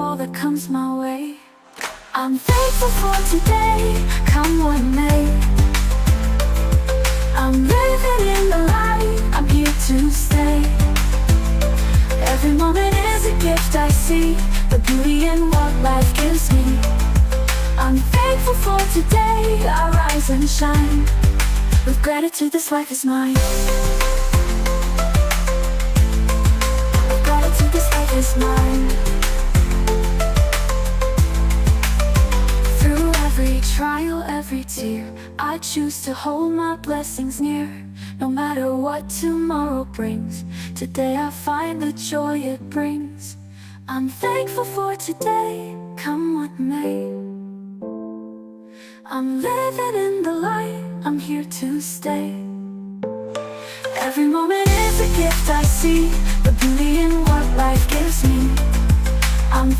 all that comes my way. I'm thankful for today, come what may. I'm living in the light, I'm here to stay. Every moment is a gift I see, the beauty in what life gives me. I'm thankful for today, I rise and shine. With gratitude this life is mine. With gratitude this life is mine. Through every trial, every tear, I choose to hold my blessings near. No matter what tomorrow brings, today I find the joy it brings. I'm thankful for today, come what may. I'm living in the light, I'm here to stay. Every moment is a gift I see, the beauty in what life gives me. I'm